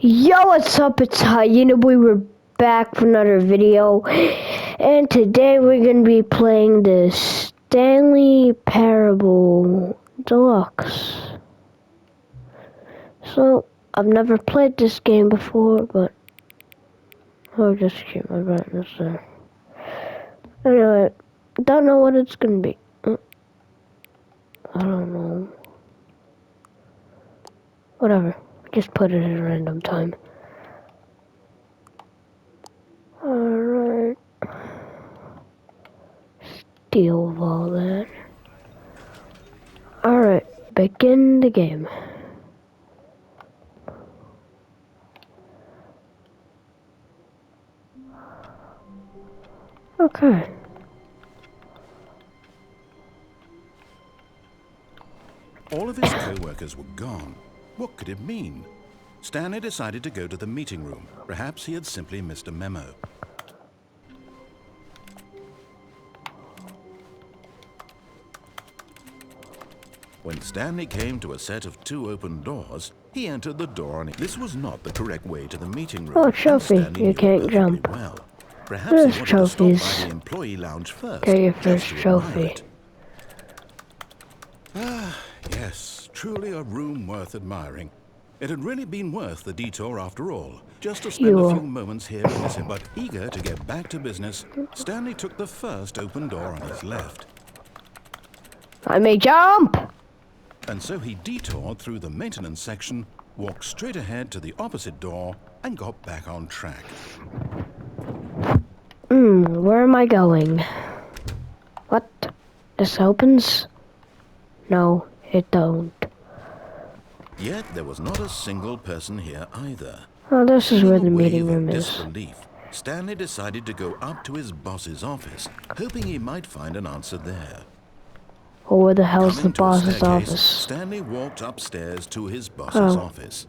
Yo, what's up? It's Hyena Boy. We're back for another video, and today we're gonna be playing the Stanley Parable Deluxe. So I've never played this game before, but I'll just keep my brightness there. Anyway, don't know what it's gonna be. I don't know. Whatever. Just put it at a random time. Alright. Deal with all that. Alright, begin the game. Okay. All of his co-workers were gone. What could it mean? Stanley decided to go to the meeting room. Perhaps he had simply missed a memo. When Stanley came to a set of 2 open doors, he entered the door and this was not the correct way to the meeting room. Oh, trophy. You can't jump. Well. Perhaps There's he wanted trophies. to stop by the employee lounge first. Get your just first to trophy. admire it. Ah, yes, truly a room worth admiring. It had really been worth the detour after all, just to spend a few moments here in this. But eager to get back to business, Stanley took the first open door on his left. I may jump! And so he detoured through the maintenance section, walked straight ahead to the opposite door, and got back on track. Where am I going? What? This opens? No, it don't. Yet there was not a single person here either. Oh, this is where the In a meeting wave of room is. disbelief, Stanley decided to go up to his boss's office, hoping he might find an answer there. Oh, where the hell's the Coming to a boss's staircase, office? Stanley walked upstairs to his boss's office.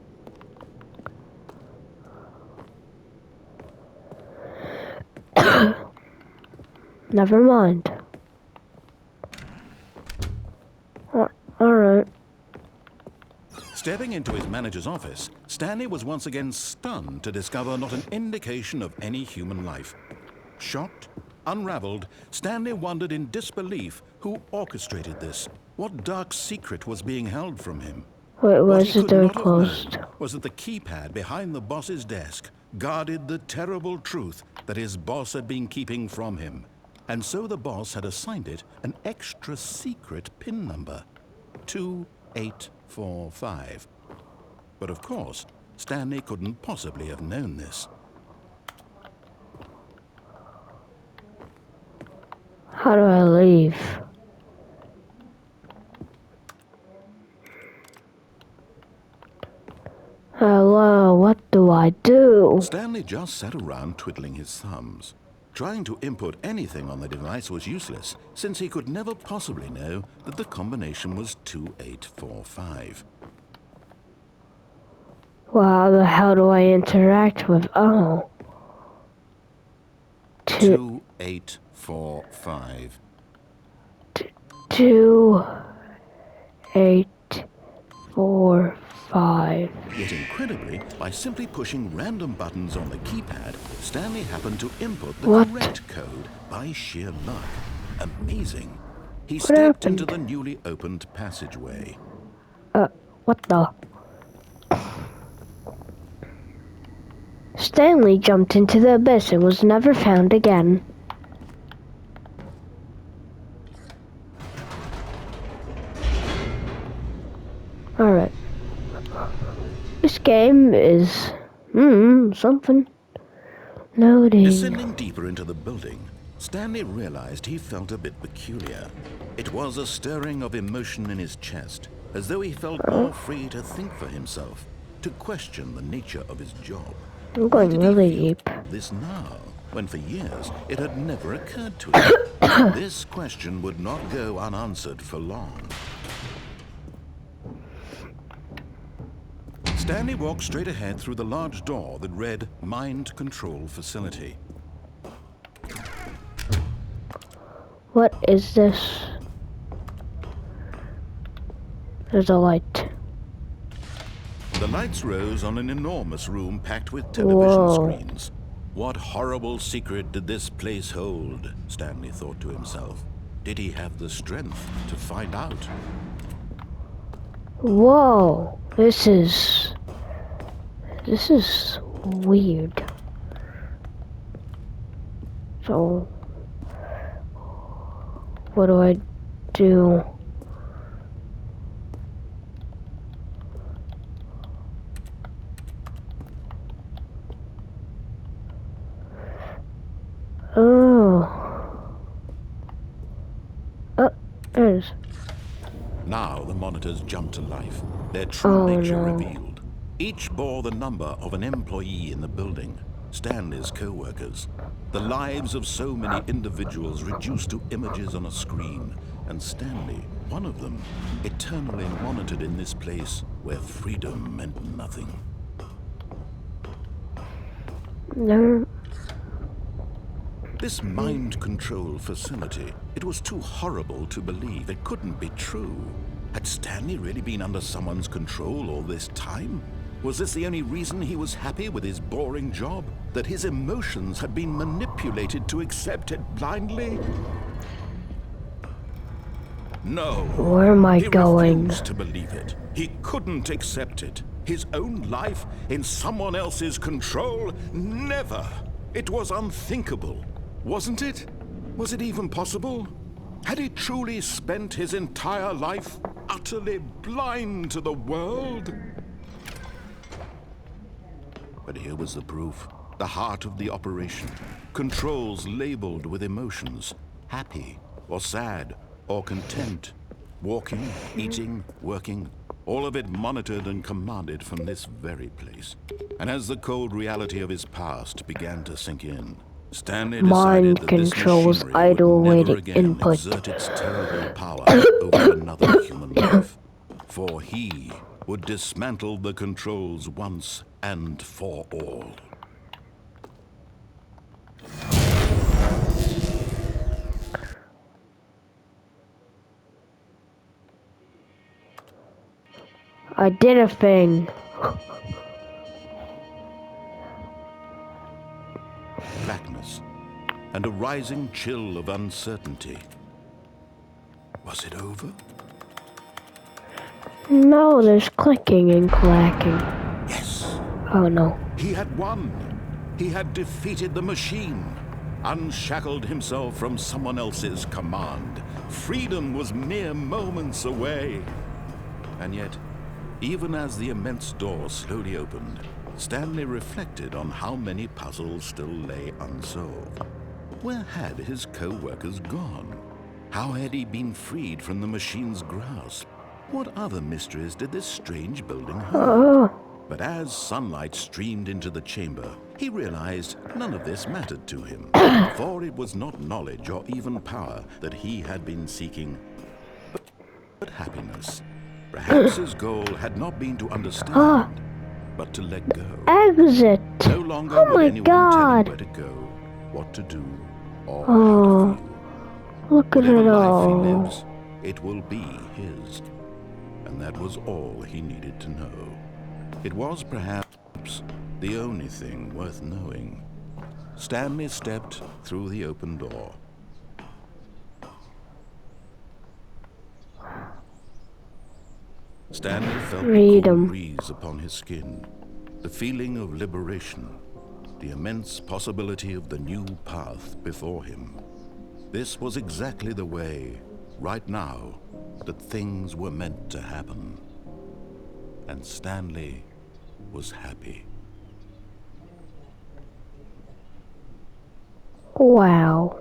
Never mind. Alright. Stepping into his manager's office, Stanley was once again stunned to discover not an indication of any human life. Shocked, unraveled, Stanley wondered in disbelief who orchestrated this. What dark secret was being held from him? Wait, why What is he the could door not have known closed? was that the keypad behind the boss's desk guarded the terrible truth that his boss had been keeping from him. And so the boss had assigned it an extra secret PIN number, 2845. But of course, Stanley couldn't possibly have known this. How do I leave? Hello, what do I do? Stanley just sat around twiddling his thumbs. Trying to input anything on the device was useless, since he could never possibly know that the combination was 2845. Well, how the hell do I interact with... Oh. 2845. 2845. Yet incredibly, by simply pushing random buttons on the keypad, Stanley happened to input the correct code by sheer luck. Amazing. He stepped into the newly opened passageway. What the? Stanley jumped into the abyss and was never found again. Alright. This game is... something. Loading. Descending deeper into the building, Stanley realized he felt a bit peculiar. It was a stirring of emotion in his chest, as though he felt more free to think for himself, to question the nature of his job. I'm going really deep. This now, when for years it had never occurred to him. This question would not go unanswered for long. Stanley walked straight ahead through the large door that read Mind Control Facility. What is this? There's a light. The lights rose on an enormous room packed with television Whoa. screens. What horrible secret did this place hold? Stanley thought to himself. Did he have the strength to find out? Whoa. This is weird. So, what do I do? Oh. Oh, there it is. Now the monitors jumped to life, their true nature no. revealed. Each bore the number of an employee in the building, Stanley's co-workers. The lives of so many individuals reduced to images on a screen, and Stanley, one of them, eternally monitored in this place where freedom meant nothing. No. This mind control facility, it was too horrible to believe. It couldn't be true. Had Stanley really been under someone's control all this time? Was this the only reason he was happy with his boring job? That his emotions had been manipulated to accept it blindly? No. Where am I He going? refused to believe it. He couldn't accept it. His own life in someone else's control? Never. It was unthinkable. Wasn't it? Was it even possible? Had he truly spent his entire life utterly blind to the world? But here was the proof. The heart of the operation. Controls labeled with emotions. Happy, or sad, or content. Walking, eating, working. All of it monitored and commanded from this very place. And as the cold reality of his past began to sink in, Stanley Mind decided that this controls machinery idle would never waiting again input. exert its terrible power over another human life. For he would dismantle the controls once and for all. I did a thing. Blackness and a rising chill of uncertainty. Was it over? No, there's clicking and clacking. Yes. Oh no. He had won. He had defeated the machine, unshackled himself from someone else's command. Freedom was mere moments away. And yet, even as the immense door slowly opened, Stanley reflected on how many puzzles still lay unsolved. Where had his co-workers gone? How had he been freed from the machine's grasp? What other mysteries did this strange building hold? But as sunlight streamed into the chamber, he realized none of this mattered to him, for it was not knowledge or even power that he had been seeking, but happiness. Perhaps his goal had not been to understand, but to let go. Exit. No longer Oh would my anyone tell him God. where to go, what to do, or Oh, how to feel. look at Whatever it life he all. lives, it will be his. And that was all he needed to know. It was perhaps the only thing worth knowing. Stanley stepped through the open door. Stanley felt the Freedom. cool breeze upon his skin, the feeling of liberation, the immense possibility of the new path before him. This was exactly the way, right now, that things were meant to happen. And Stanley was happy. Wow.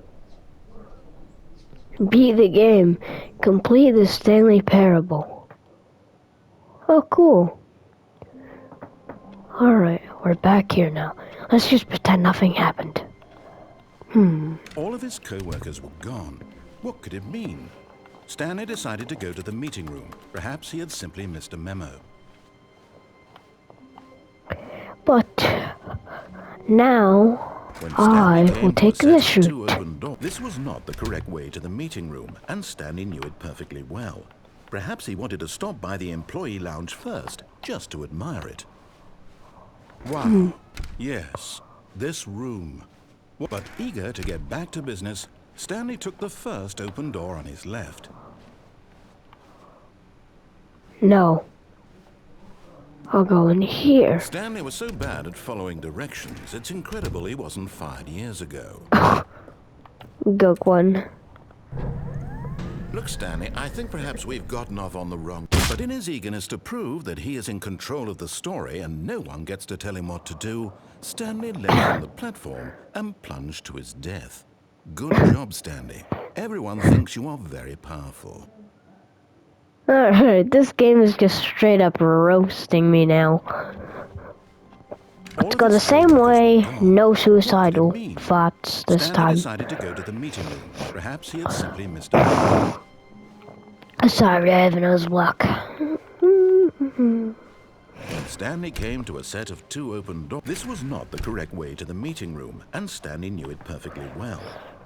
Beat the game. Complete the Stanley Parable. Oh, cool. Alright, we're back here now. Let's just pretend nothing happened. All of his co-workers were gone. What could it mean? Stanley decided to go to the meeting room. Perhaps he had simply missed a memo. But now When I Stanley will came to a take set this of two route. open doors, this was not the correct way to the meeting room, and Stanley knew it perfectly well. Perhaps he wanted to stop by the employee lounge first, just to admire it. Wow, yes, this room. But eager to get back to business, Stanley took the first open door on his left. No. I'll go in here. Stanley was so bad at following directions, it's incredible he wasn't fired years ago. Good one. Look, Stanley, I think perhaps we've gotten off on the wrong... But in his eagerness to prove that he is in control of the story and no one gets to tell him what to do, Stanley leapt on the platform and plunged to his death. Good job, Stanley. Everyone thinks you are very powerful. Alright, this game is just straight up roasting me now. Let's go the same way, no suicidal thoughts this Stanley time. decided to go to the meeting room. Perhaps he had simply missed a... Sorry, I have nose block. Stanley came to a set of 2 open doors. This was not the correct way to the meeting room, and Stanley knew it perfectly well.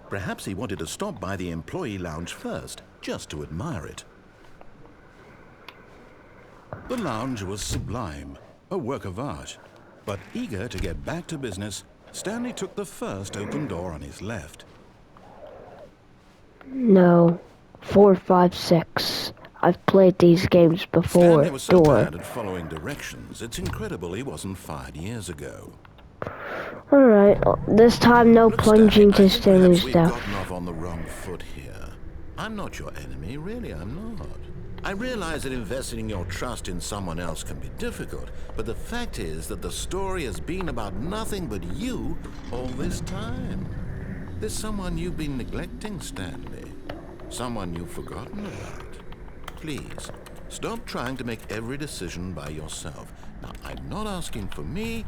Perhaps he wanted to stop by the employee lounge first, just to admire it. The lounge was sublime, a work of art. But eager to get back to business, Stanley took the first open door on his left. No. 4, 5, 6. I've played these games before. Stanley was so Door. bad at following directions, it's incredible he wasn't fired years ago. Alright, this time no Look, plunging Stanley, to I think Stanley's perhaps we've death. gotten off on the wrong foot here. I'm not your enemy, really, I'm not. I realize that investing your trust in someone else can be difficult, but the fact is that the story has been about nothing but you all this time. There's someone you've been neglecting, Stanley. Someone you've forgotten about. Please, stop trying to make every decision by yourself. Now, I'm not asking for me,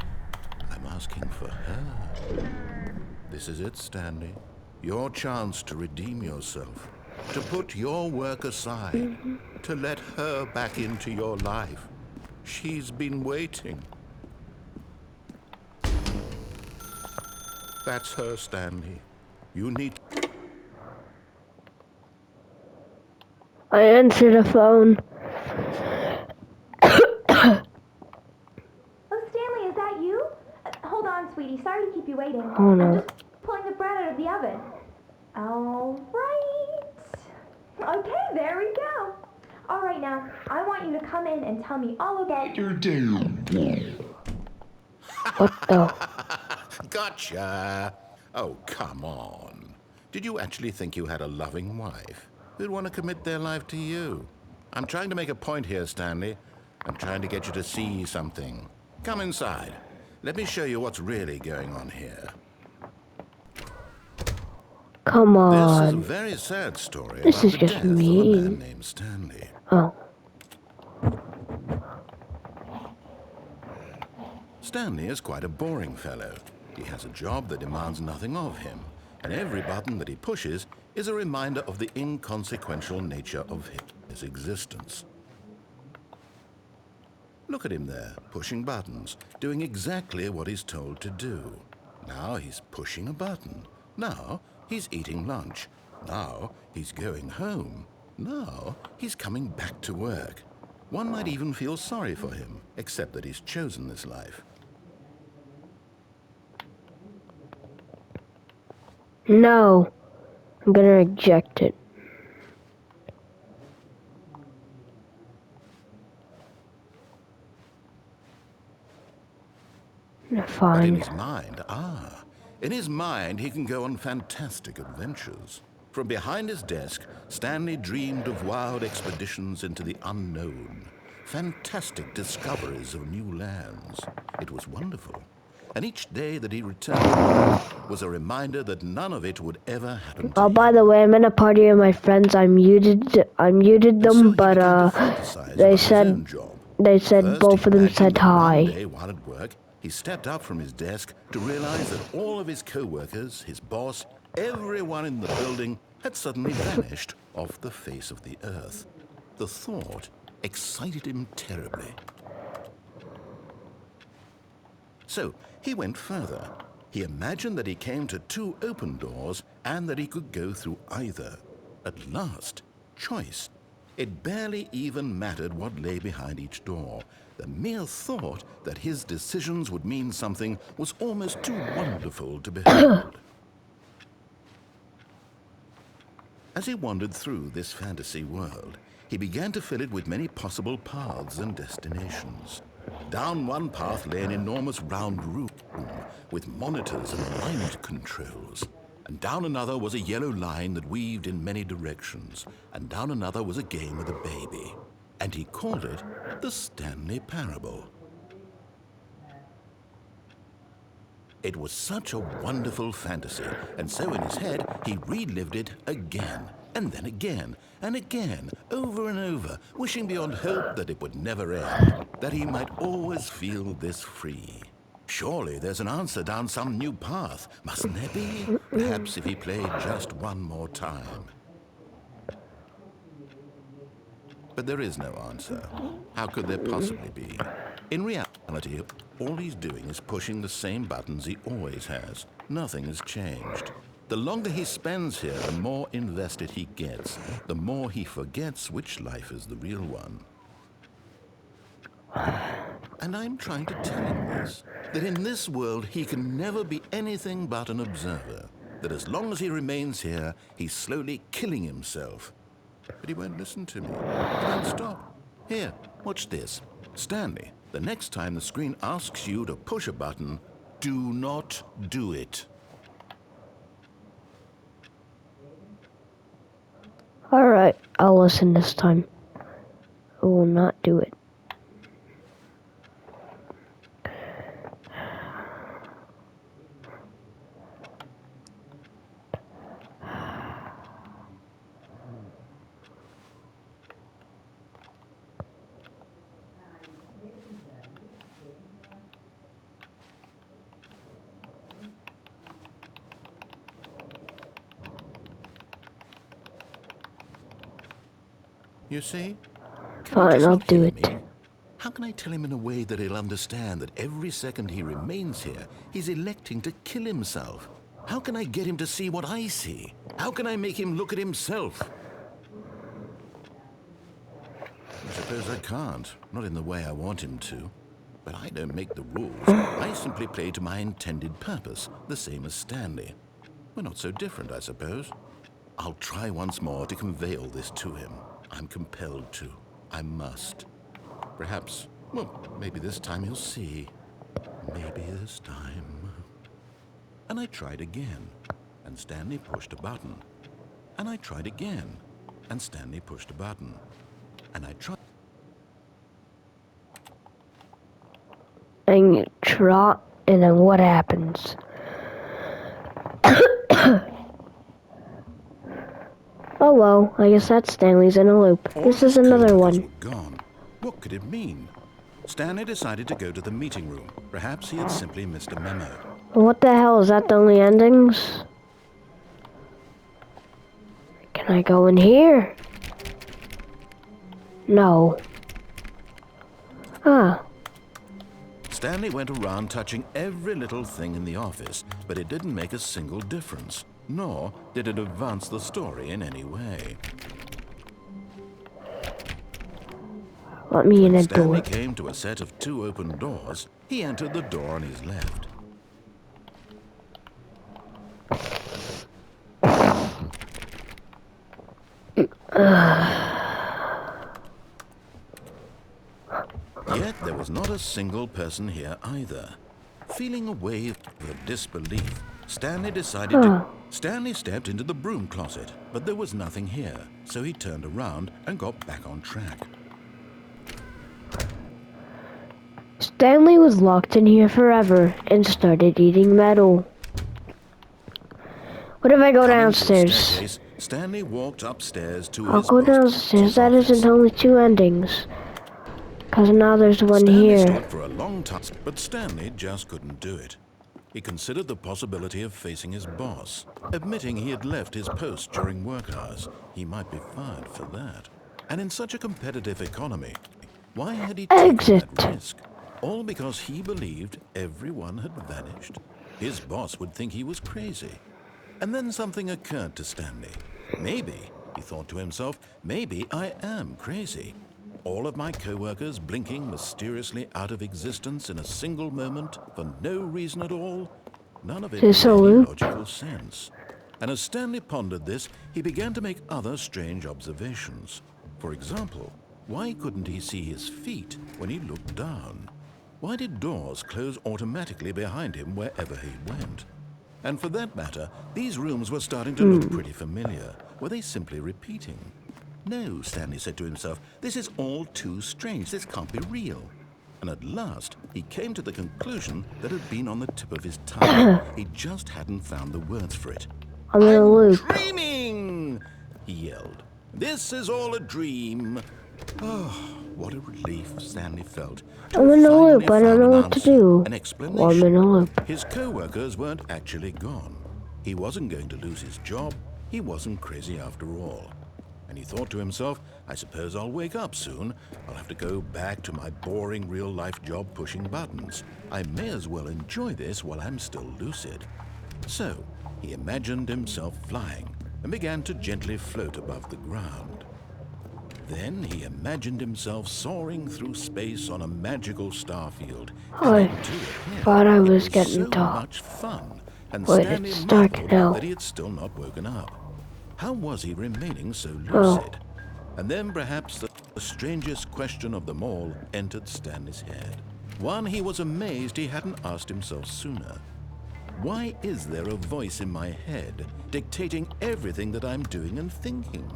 I'm asking for her. This is it, Stanley. Your chance to redeem yourself. To put your work aside. To let her back into your life. She's been waiting. That's her, Stanley. You need... I answered the phone. Oh, Stanley, is that you? Hold on, sweetie. Sorry to keep you waiting. Oh, no. I'm just pulling the bread out of the oven. All right. Okay, there we go. All right, now, I want you to come in and tell me all about your day. What the? Gotcha! Oh, come on. Did you actually think you had a loving wife who'd want to commit their life to you? I'm trying to make a point here, Stanley. I'm trying to get you to see something. Come inside. Let me show you what's really going on here. Come This is a on. very sad story This about is the just death of a mean. man named Stanley. Oh. Stanley is quite a boring fellow. He has a job that demands nothing of him, and every button that he pushes is a reminder of the inconsequential nature of his existence. Look at him there, pushing buttons, doing exactly what he's told to do. Now he's pushing a button. Now he's eating lunch. Now he's going home. Now he's coming back to work. One might even feel sorry for him, except that he's chosen this life. No. I'm gonna reject it. But in Fine. his mind, in his mind he can go on fantastic adventures. From behind his desk, Stanley dreamed of wild expeditions into the unknown, fantastic discoveries of new lands. It was wonderful. And each day that he returned was a reminder that none of it would ever happen to Oh, him. by the way, I'm in a party with my friends. I muted And so them, he but began to fantasize they about his own job. said First, both he of them imagined said that one hi. day while at work, he stepped up from his desk to realize that all of his co-workers, his boss, everyone in the building had suddenly vanished off the face of the earth. The thought excited him terribly. So he went further. He imagined that he came to 2 open doors and that he could go through either. At last, choice. It barely even mattered what lay behind each door. The mere thought that his decisions would mean something was almost too wonderful to behold. As he wandered through this fantasy world, he began to fill it with many possible paths and destinations. Down one path lay an enormous round room with monitors and mind controls. And down another was a yellow line that weaved in many directions. And down another was a game with a baby. And he called it the Stanley Parable. It was such a wonderful fantasy, and so in his head he relived it again, and then again, and again, over and over, wishing beyond hope that it would never end, that he might always feel this free. Surely there's an answer down some new path, mustn't there be? Perhaps if he played just one more time. But there is no answer. How could there possibly be? In reality, all he's doing is pushing the same buttons he always has. Nothing has changed. The longer he spends here, the more invested he gets, the more he forgets which life is the real one. And I'm trying to tell him this, that in this world he can never be anything but an observer, that as long as he remains here, he's slowly killing himself. But he won't listen to me. He won't stop. Here, watch this. Stanley, the next time the screen asks you to push a button, do not do it. Alright, I'll listen this time. I will not do it. You see? Fine, I'll do it. Me? How can I tell him in a way that he'll understand that every second he remains here, he's electing to kill himself? How can I get him to see what I see? How can I make him look at himself? I suppose I can't, not in the way I want him to. But I don't make the rules. I simply play to my intended purpose, the same as Stanley. We're not so different, I suppose. I'll try once more to convey all this to him. I'm compelled to. I must. Perhaps, well, maybe this time he'll see. Maybe this time. And I tried again, and Stanley pushed a button. And I tried again, and Stanley pushed a button. And I tried. And you trot, and then what happens? Oh well, I guess that Stanley's in a loop. This is another one. Gone. What could it mean? Stanley decided to go to the meeting room. Perhaps he had simply missed a memo. What the hell, is that the only endings? Can I go in here? No. Ah. Stanley went around touching every little thing in the office, but it didn't make a single difference, nor did it advance the story in any way. Let me in a door. Stanley came to a set of 2 open doors. He entered the door on his left. Yet there was not a single person here either. Feeling a wave of disbelief, Stanley decided to... Stanley stepped into the broom closet, but there was nothing here, so he turned around and got back on track. Stanley was locked in here forever and started eating metal. What if I go downstairs? Stanley walked upstairs to I'll go downstairs. That isn't only 2 endings. Because now there's one Stanley here. stopped for a long time, but Stanley just couldn't do it. He considered the possibility of facing his boss, admitting he had left his post during work hours. He might be fired for that. And in such a competitive economy, why had he taken that risk? All because he believed everyone had vanished. His boss would think he was crazy. And then something occurred to Stanley. Maybe He thought to himself, maybe I am crazy. All of my co-workers blinking mysteriously out of existence in a single moment for no reason at all. None of it Is this made a any loop? logical sense. And as Stanley pondered this, he began to make other strange observations. For example, why couldn't he see his feet when he looked down? Why did doors close automatically behind him wherever he went? And for that matter, these rooms were starting to look pretty familiar. Were they simply repeating? No, Stanley said to himself, this is all too strange. This can't be real. And at last, he came to the conclusion that had been on the tip of his tongue. He just hadn't found the words for it. I'm in a loop. Dreaming! He yelled. This is all a dream. Oh, what a relief Stanley felt. to I'm have in a finally loop. I don't found know an what to answer, do. An Well, I'm explanation. in a loop. His co-workers weren't actually gone. He wasn't going to lose his job. He wasn't crazy after all. And he thought to himself, I suppose I'll wake up soon. I'll have to go back to my boring real-life job pushing buttons. I may as well enjoy this while I'm still lucid. So, he imagined himself flying and began to gently float above the ground. Then he imagined himself soaring through space on a magical starfield. I thought I was It getting so dark. much fun, and Wait, Stanley it's dark marveled now. that he had still not woken up. How was he remaining so Oh. lucid? And then perhaps the strangest question of them all entered Stanley's head. One he was amazed he hadn't asked himself sooner. Why is there a voice in my head dictating everything that I'm doing and thinking?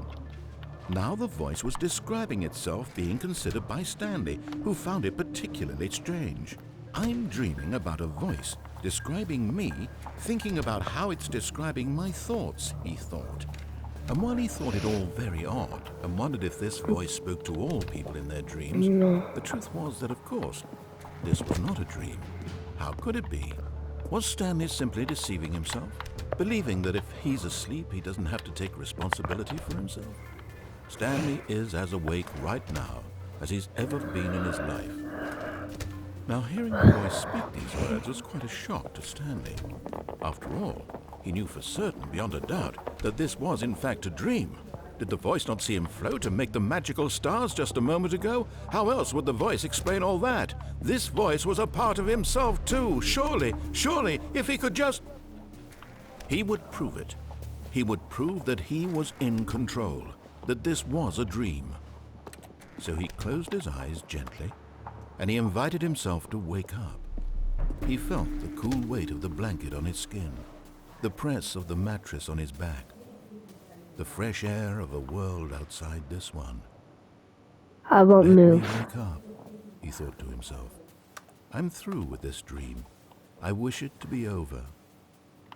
Now the voice was describing itself being considered by Stanley, who found it particularly strange. I'm dreaming about a voice describing me, thinking about how it's describing my thoughts, he thought. And while he thought it all very odd and wondered if this voice spoke to all people in their dreams, the truth was that, of course, this was not a dream. How could it be? Was Stanley simply deceiving himself, believing that if he's asleep, he doesn't have to take responsibility for himself? Stanley is as awake right now as he's ever been in his life. Now, hearing the voice speak these words was quite a shock to Stanley. After all, he knew for certain, beyond a doubt, that this was in fact a dream. Did the voice not see him float and make the magical stars just a moment ago? How else would the voice explain all that? This voice was a part of himself too. Surely, if he could just... He would prove it. He would prove that he was in control, that this was a dream. So he closed his eyes gently, and he invited himself to wake up. He felt the cool weight of the blanket on his skin, the press of the mattress on his back, the fresh air of a world outside this one. I won't Let me move. wake up, he thought to himself. I'm through with this dream. I wish it to be over.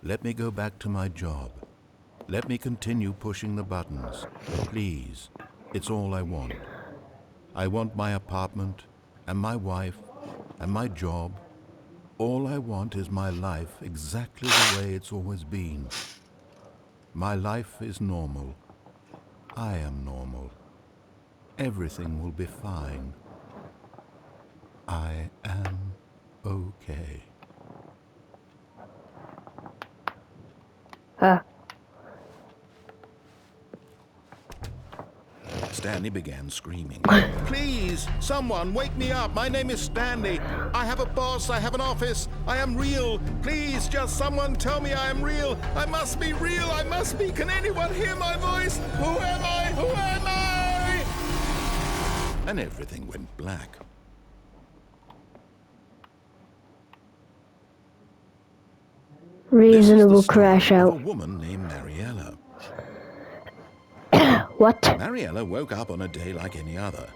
Let me go back to my job. Let me continue pushing the buttons. Please, it's all I want. I want my apartment, and my wife, and my job. All I want is my life exactly the way it's always been. My life is normal. I am normal. Everything will be fine. I am okay. Stanley began screaming. Please, someone, wake me up. My name is Stanley. I have a boss. I have an office. I am real. Please, just someone tell me I am real. I must be real. I must be. Can anyone hear my voice? Who am I? Who am I? And everything went black. Reasonable This is the story crash of out. a woman named Mariella. What? Mariella woke up on a day like any other.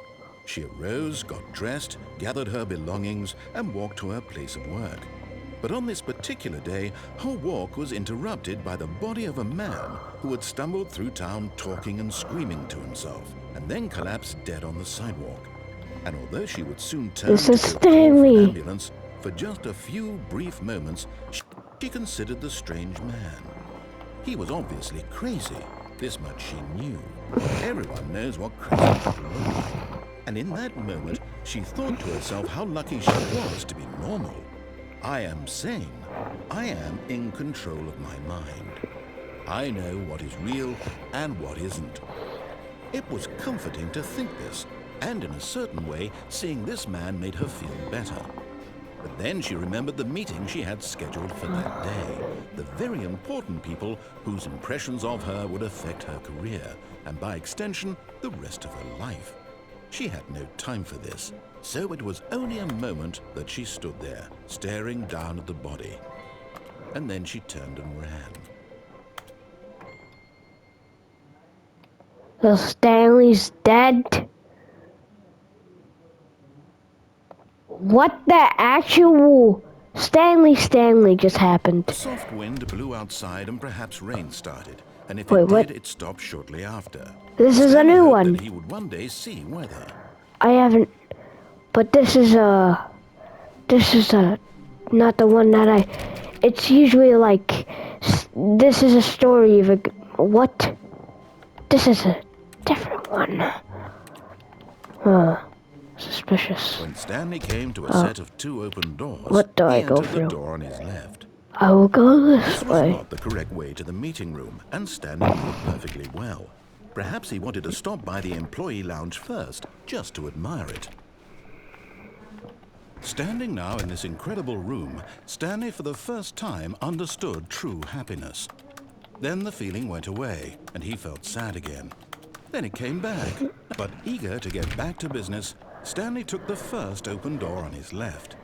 She arose, got dressed, gathered her belongings, and walked to her place of work. But on this particular day, her walk was interrupted by the body of a man who had stumbled through town talking and screaming to himself, and then collapsed dead on the sidewalk. And although she would soon turn This to is go call for Stanley. an ambulance, for just a few brief moments, she considered the strange man. He was obviously crazy. This much she knew. Everyone knows what crazy people look like. And in that moment, she thought to herself how lucky she was to be normal. I am sane. I am in control of my mind. I know what is real and what isn't. It was comforting to think this, and in a certain way, seeing this man made her feel better. But then she remembered the meeting she had scheduled for that day, the very important people whose impressions of her would affect her career, and by extension, the rest of her life. She had no time for this, so it was only a moment that she stood there, staring down at the body. And then she turned and ran. So Stanley's dead? What the actual Stanley just happened? A soft wind blew outside and perhaps rain started, and if Wait, it what? did, it stopped shortly after. This is a Stanley new hoped one. that he would one day see weather. I haven't, but this is not the one that it's usually like, this is a story of what? This is a different one. Suspicious. When Stanley came to a set of two open doors, What do he I go entered the through? door on his left. I will go this This was way. not the correct way to the meeting room, and Stanley knew it perfectly well. Perhaps he wanted to stop by the employee lounge first, just to admire it. Standing now in this incredible room, Stanley for the first time understood true happiness. Then the feeling went away, and he felt sad again. Then it came back, but eager to get back to business, Stanley took the first open door on his left.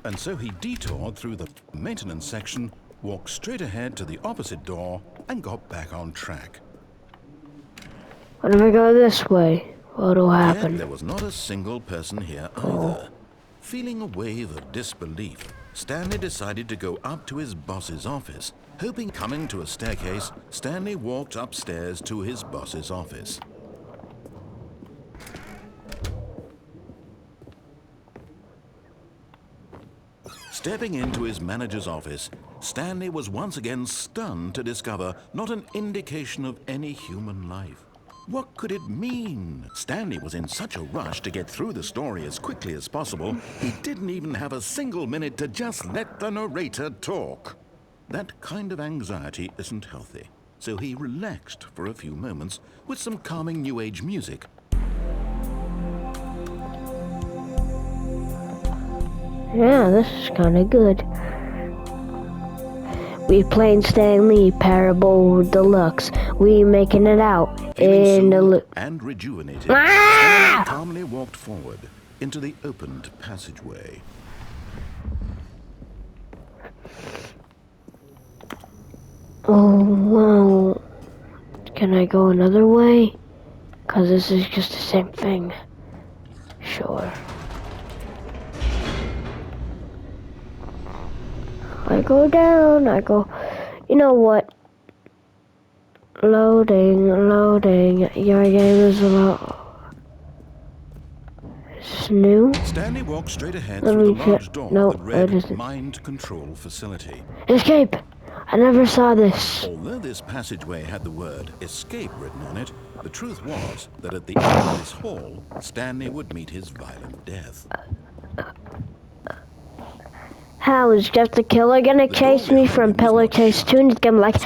And so he detoured through the maintenance section, walked straight ahead to the opposite door, and got back on track. What if I go this way? What'll Yet happen? there was not a single person here either. Feeling a wave of disbelief, Stanley decided to go up to his boss's office. Hoping coming to a staircase, Stanley walked upstairs to his boss's office. Stepping into his manager's office, Stanley was once again stunned to discover not an indication of any human life. What could it mean? Stanley was in such a rush to get through the story as quickly as possible, he didn't even have a single minute to just let the narrator talk. That kind of anxiety isn't healthy, so he relaxed for a few moments with some calming New Age music. Yeah, this is kind of good. We playing Stanley Parable Deluxe. We making it out in the Feeling soothed and rejuvenated, Stanley calmly walked forward into the opened passageway. Oh, well, can I go another way? 'Cause this is just the same thing. Sure. I go down, you know what? Loading, your game is Is this new? Stanley walked straight ahead Let through me the large check. door No, that read it isn't. Mind Control Facility. Escape! I never saw this. Although this passageway had the word escape written on it, the truth was that at the end of this hall, Stanley would meet his violent death. How is Jeff the Killer gonna chase me from Pillar Chase 2 and he's gonna be like,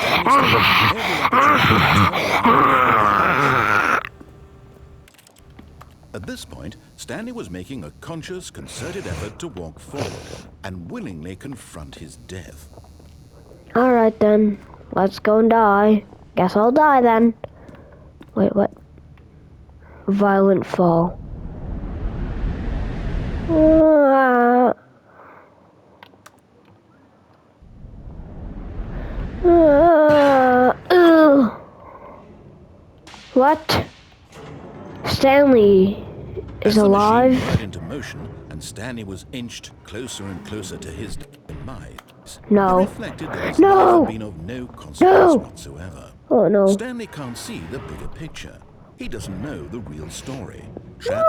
At this point, Stanley was making a conscious, concerted effort to walk forward and willingly confront his death. Alright then, let's go and die. Guess I'll die then. Wait, what? Violent fall. What? Stanley is As the alive? machine went into motion and Stanley was inched closer and closer to his demise, No. he reflected that his No. life had been of no consequence whatsoever. Oh no. Stanley can't see the bigger picture. He doesn't know the real story, trapped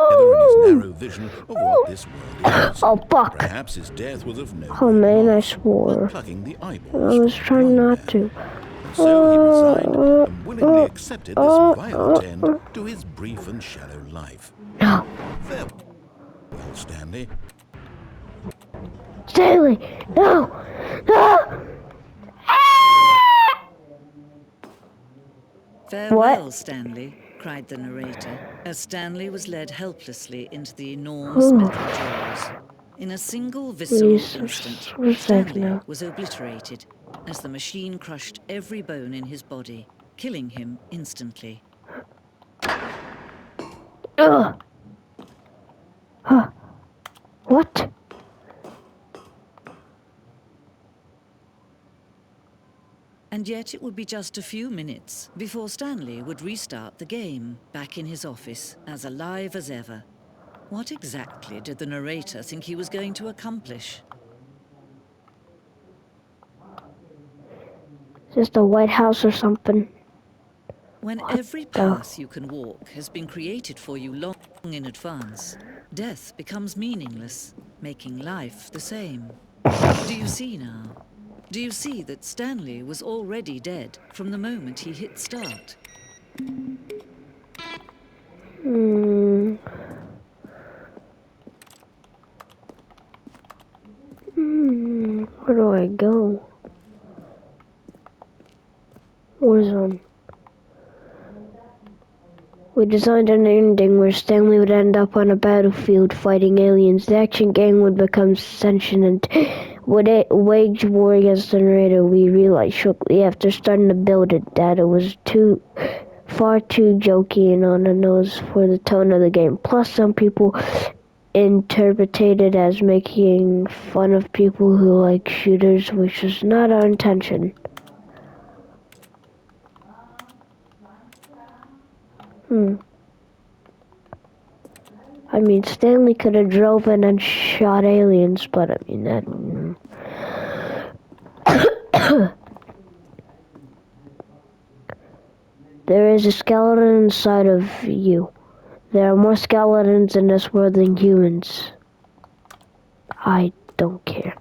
forever in his narrow vision of what this world is. Oh fuck. Perhaps his death was of no Oh man, I loss, swore. like plucking the I eyeballs was from trying blind not man. to. And so he resigned and willingly accepted this violent end to his brief and shallow life. No. Farewell, Stanley. Stanley! No! No! Farewell, Stanley, cried the narrator, as Stanley was led helplessly into the enormous Ooh. metal jaws. In a single visceral instant, We're safe Stanley now. was obliterated as the machine crushed every bone in his body, killing him instantly. Ugh. Huh. What? And yet it would be just a few minutes before Stanley would restart the game, back in his office, as alive as ever. What exactly did the narrator think he was going to accomplish? Just the White House or something. When every path you can walk has been created for you long in advance, death becomes meaningless, making life the same. Do you see now? Do you see that Stanley was already dead from the moment he hit start? Where do I go? Warzone. We designed an ending where Stanley would end up on a battlefield fighting aliens. The action gang would become sentient and would wage war against the narrator. We realized shortly after starting to build it that it was far too jokey and on the nose for the tone of the game. Plus, some people interpreted it as making fun of people who like shooters, which was not our intention. I mean, Stanley could have drove in and shot aliens, but I mean, that... There is a skeleton inside of you. There are more skeletons in this world than humans. I don't care.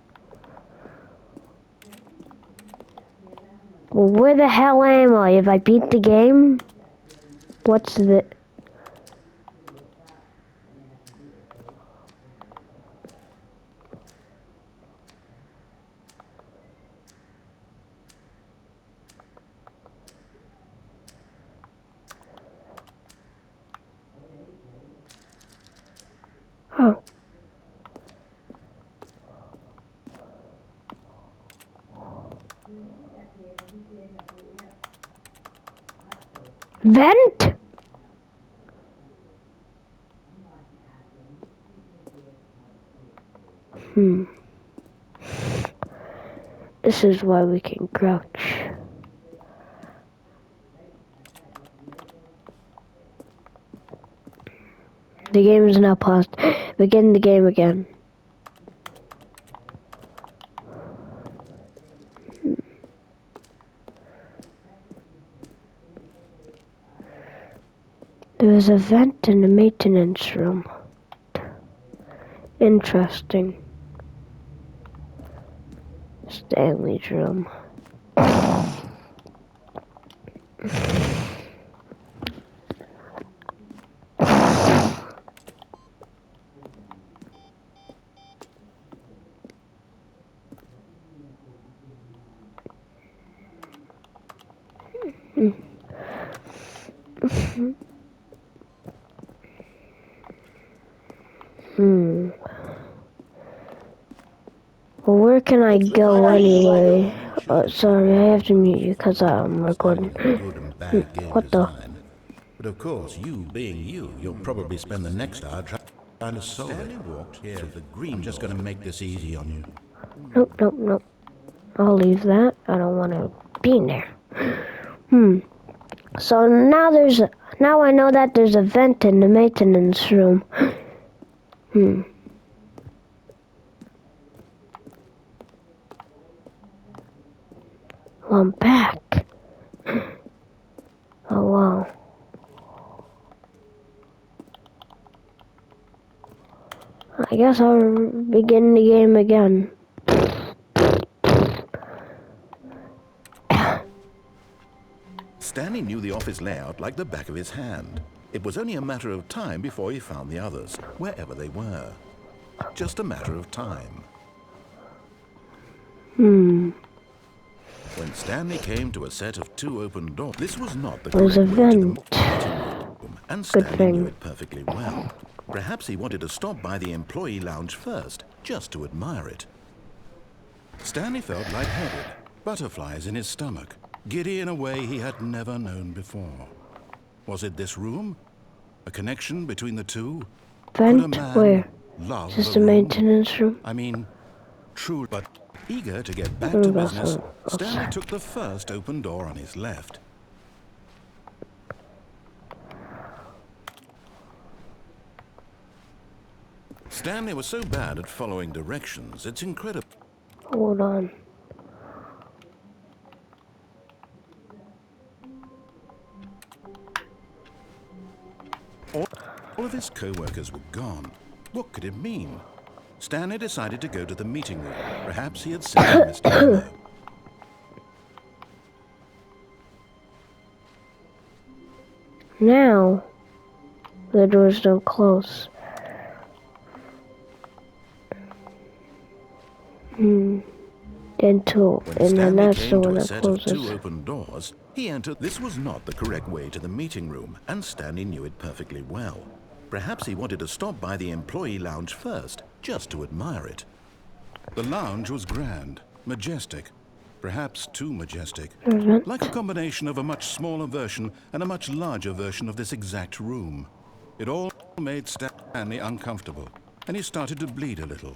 Well, where the hell am I? If I beat the game? What's the... Oh. Vent? This is why we can crouch. The game is now paused. Begin the game again. There is a vent in the maintenance room. Interesting. Stanley's room. Well, where can I go anyway? Sorry, I have to mute you because I'm recording. Good and bad game What the? design. But of course, you being you, you'll probably spend the next hour trying to solve it. Walked here. So the green. I'm just going to make this easy on you. Nope. I'll leave that. I don't want to be in there. So now I know that there's a vent in the maintenance room. Well, I'm back. Oh wow. I guess I'll begin the game again. Stanley knew the office layout like the back of his hand. It was only a matter of time before he found the others, wherever they were. Just a matter of time. When Stanley came to a set of 2 open doors, this was not the There's correct a way to the vent. meeting room, and Good Stanley knew thing. it perfectly well. Perhaps he wanted to stop by the employee lounge first, just to admire it. Stanley felt lightheaded, butterflies in his stomach, giddy in a way he had never known before. Was it this room? A connection between the two? Could a Vent? man Where? love Is this a the room? maintenance room? I mean, true, but eager to get back Oh, to that's business, all. Stanley took the first open door on his left. Stanley was so bad at following directions, it's incredible. Hold on. All of his co-workers were gone. What could it mean? Stanley decided to go to the meeting room. Perhaps he had simply missed a memo. Now, the doors don't close. Dental, When and then Stanley that's the came to one a that set of 2 closes. open doors, he entered. This was not the correct way to the meeting room, and Stanley knew it perfectly well. Perhaps he wanted to stop by the employee lounge first, just to admire it. The lounge was grand, majestic, perhaps too majestic, Vent. like a combination of a much smaller version and a much larger version of this exact room. It all made Stanley uncomfortable, and he started to bleed a little.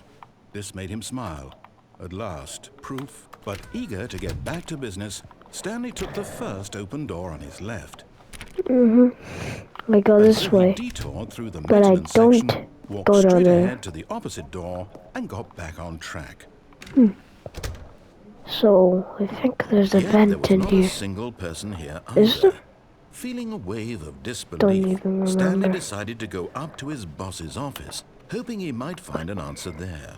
This made him smile. At last, proof, but eager to get back to business, Stanley took the first open door on his left. I go And this so he way, detoured through the but I maintenance don't section, walked go down straight there. ahead to the opposite door, and got back on track. So I think there's a Yet there vent was in not a here. single person here Is either. there? Feeling a wave of Don't disbelief, even Stanley remember. decided to go up to his boss's office, hoping he might find an answer there.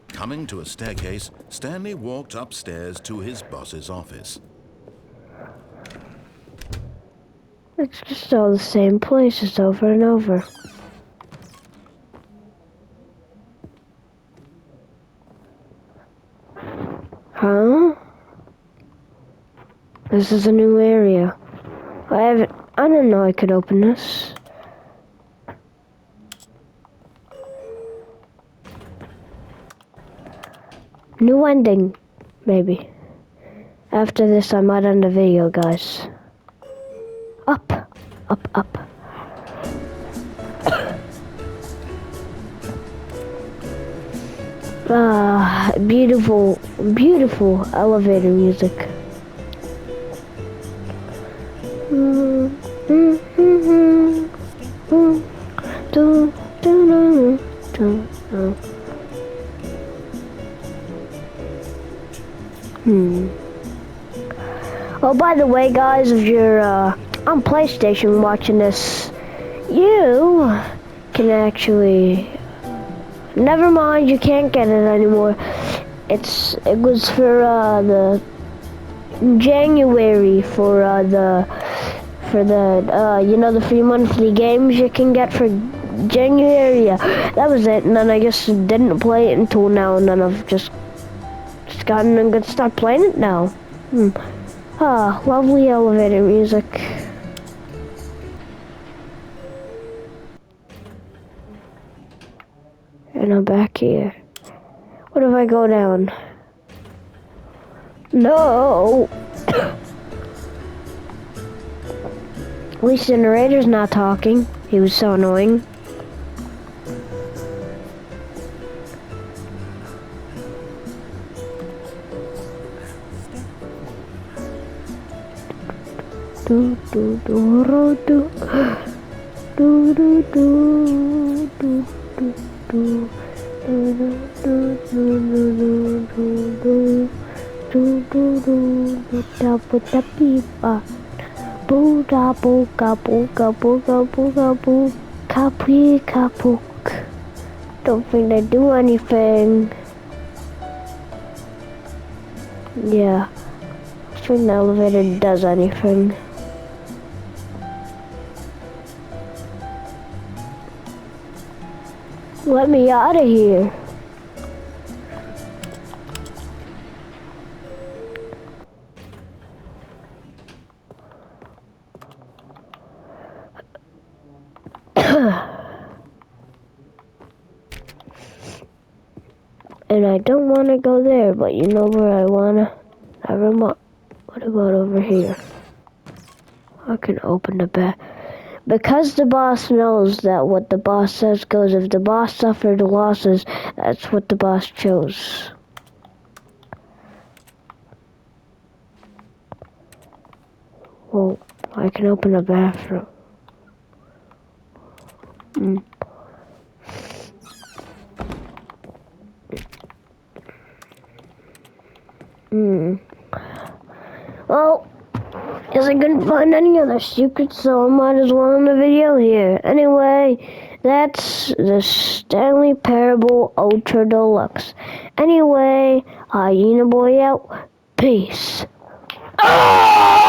Coming to a staircase, Stanley walked upstairs to his boss's office. It's just all the same places over and over. Huh? This is a new area. I didn't know I could open this. New ending, maybe. After this, I might end the video, guys. Up, up, up. Beautiful, beautiful elevator music. Oh, by the way, guys, if you're on PlayStation watching this, you can actually... Never mind, you can't get it anymore. It was for the January for the the free monthly games you can get for January. Yeah, that was it. And then I just didn't play it until now, and then I've just gotten and gonna start playing it now. Lovely elevator music. And I'm back here. What if I go down? No! At least the narrator's not talking. He was so annoying. Do do do do do do do do do do. Kapook. Don't think they do anything. Yeah. I think the elevator does anything. Let me out of here. And I don't want to go there, but you know where I wanna? I remote. What about over here? I can open the back. Because the boss knows that what the boss says goes. If the boss suffered losses, that's what the boss chose. Well, I can open the bathroom. Well, guess I couldn't find any other secrets, so I might as well end the video here. Anyway, that's the Stanley Parable Ultra Deluxe. Anyway, Hyena Boy out. Peace. Ah!